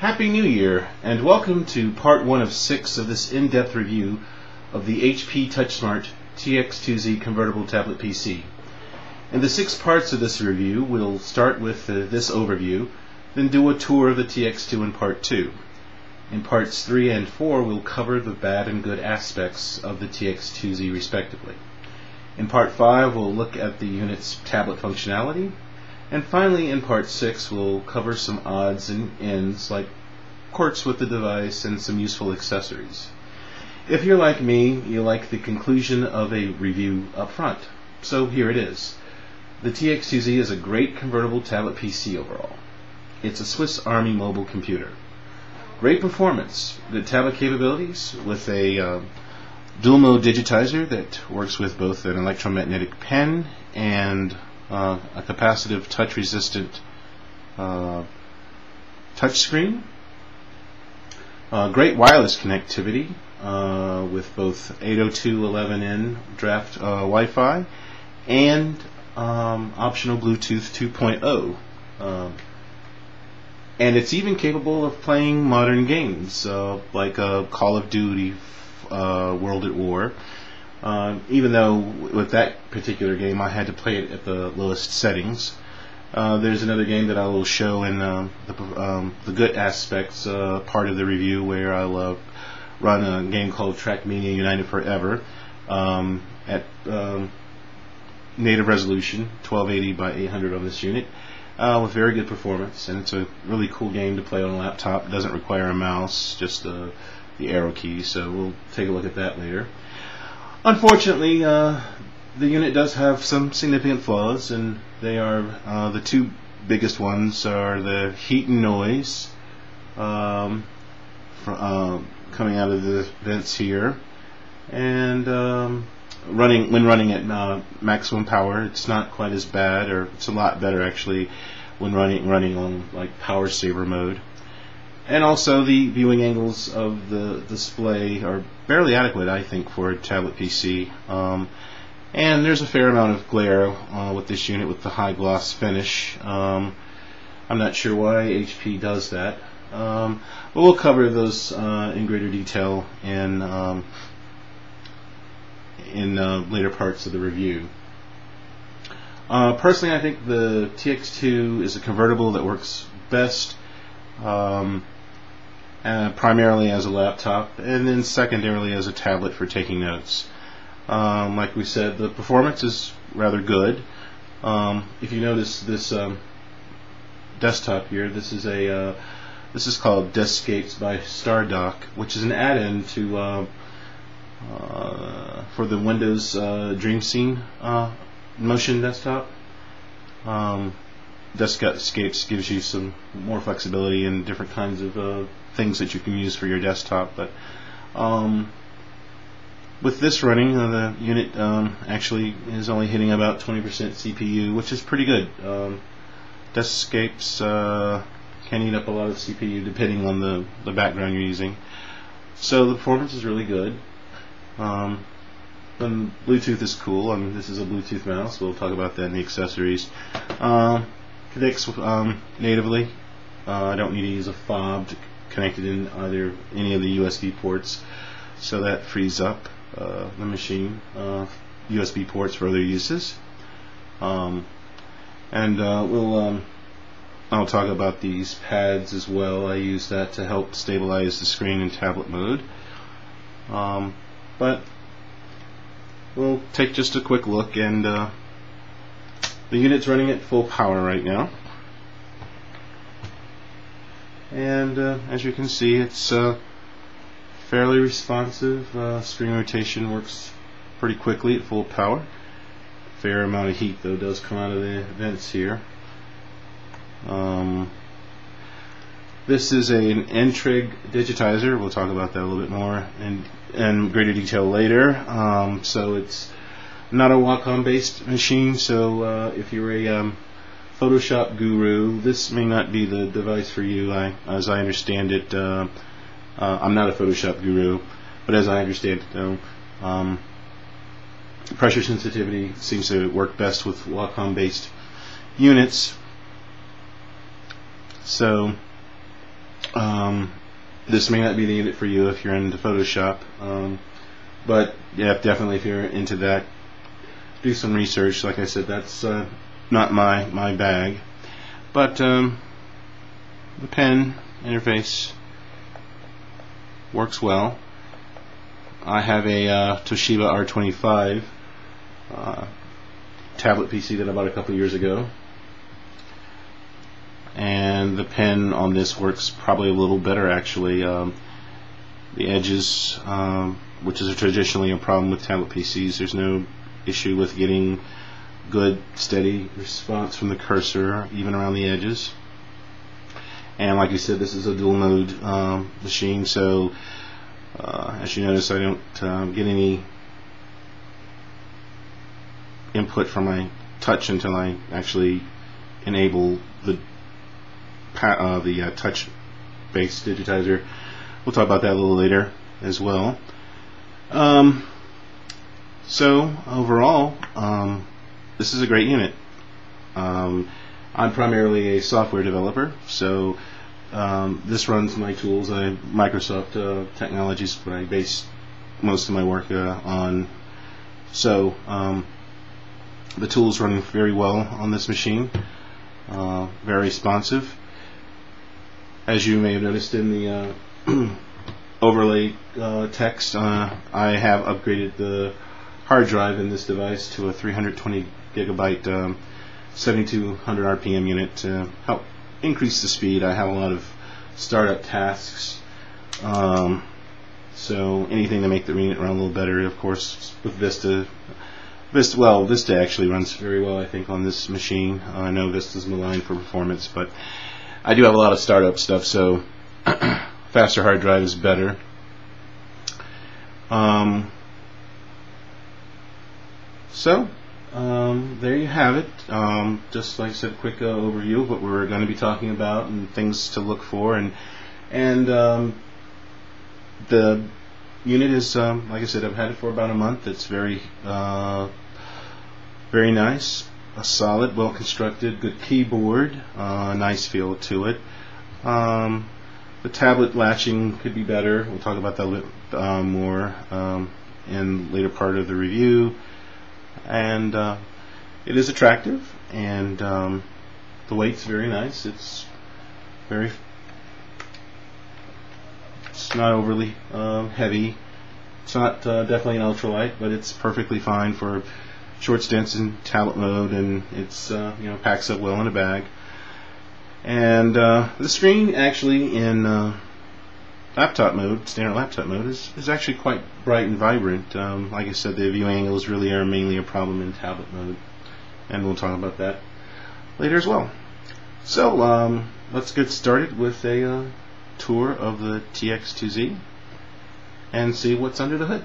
Happy New Year, and welcome to part 1 of 6 of this in-depth review of the HP Touchsmart tx2z convertible tablet PC. In the 6 parts of this review, we'll start with this overview, then do a tour of the TX2 in part 2. In parts 3 and 4, we'll cover the bad and good aspects of the TX2Z respectively. In part 5, we'll look at the unit's tablet functionality. And finally, in part 6, we'll cover some odds and ends, like quirks with the device and some useful accessories. If you're like me, you like the conclusion of a review up front. So here it is. The TX2Z is a great convertible tablet PC overall. It's a Swiss Army mobile computer. Great performance, good tablet capabilities with a dual mode digitizer that works with both an electromagnetic pen and a capacitive touch-resistant touchscreen. Great wireless connectivity with both 802.11n draft Wi-Fi and optional Bluetooth 2.0. And it's even capable of playing modern games like Call of Duty World at War. Even though with that particular game I had to play it at the lowest settings. There's another game that I will show in the good aspects part of the review, where I'll run a game called Trackmania United Forever at native resolution 1280 by 800 on this unit with very good performance, and it's a really cool game to play on a laptop. It doesn't require a mouse, just the arrow keys, so we'll take a look at that later. Unfortunately, the unit does have some significant flaws, and they are the two biggest ones are the heat and noise coming out of the vents here, and when running at maximum power, it's not quite as bad, or it's a lot better actually when running on like power saver mode. And also the viewing angles of the display are barely adequate, I think, for a tablet PC. And there's a fair amount of glare with this unit with the high gloss finish. I'm not sure why HP does that. But we'll cover those in greater detail in later parts of the review. Personally, I think the TX2 is a convertible that works best primarily as a laptop, and then secondarily as a tablet for taking notes. Like we said, the performance is rather good. If you notice this desktop here, this is called Deskscapes by StarDock, which is an add-in to for the Windows Dream Scene motion desktop. Deskscapes gives you some more flexibility and different kinds of things that you can use for your desktop, but with this running, the unit actually is only hitting about 20% CPU, which is pretty good. Deskscapes can eat up a lot of CPU depending on the background you're using. So the performance is really good. And Bluetooth is cool. I mean, this is a Bluetooth mouse. We'll talk about that in the accessories. Connects natively. I don't need to use a fob to connect it in any of the USB ports, so that frees up the machine USB ports for other uses. I'll talk about these pads as well. I use that to help stabilize the screen in tablet mode. But we'll take just a quick look, and the unit's running at full power right now. And as you can see, it's fairly responsive. Screen rotation works pretty quickly at full power. Fair amount of heat though does come out of the vents here. This is an N-Trig digitizer. We'll talk about that a little bit more in greater detail later. So it's not a Wacom based machine, so if you're a Photoshop guru, this may not be the device for you. As I understand it, I'm not a Photoshop guru, but as I understand it though, pressure sensitivity seems to work best with Wacom based units. So This may not be the unit for you if you're into Photoshop, but yeah, definitely if you're into that, do some research. Like I said, that's not my bag, but the pen interface works well. I have a Toshiba R25 tablet PC that I bought a couple years ago, and the pen on this works probably a little better actually. The edges, which is traditionally a problem with tablet PCs, there's no issue with getting good steady response from the cursor even around the edges. And like you said, this is a dual mode machine, so as you notice, I don't get any input from my touch until I actually enable the touch-based digitizer. We'll talk about that a little later as well. So overall, this is a great unit. I'm primarily a software developer, so this runs my tools. Microsoft technologies, what I base most of my work on. So the tools run very well on this machine, very responsive. As you may have noticed in the overlay text, I have upgraded the hard drive in this device to a 320 gigabyte 7200 RPM unit to help increase the speed. I have a lot of startup tasks, so anything to make the unit run a little better. Of course, with Vista actually runs very well, I think, on this machine. I know Vista's maligned for performance, but I do have a lot of startup stuff, so faster hard drive is better. There you have it. Just like I said, a quick overview of what we're going to be talking about and things to look for, and the unit is, like I said, I've had it for about a month. It's very nice, a solid, well constructed, good keyboard, nice feel to it. The tablet latching could be better. We'll talk about that a little more in later part of the review. And it is attractive, and the weight's very nice. It's not overly heavy. It's not definitely an ultralight, but it's perfectly fine for short stints in tablet mode, and it's packs up well in a bag. And the screen actually in laptop mode, standard laptop mode, is actually quite bright and vibrant. Like I said, the view angles really are mainly a problem in tablet mode, and we'll talk about that later as well. So let's get started with a tour of the TX2Z and see what's under the hood.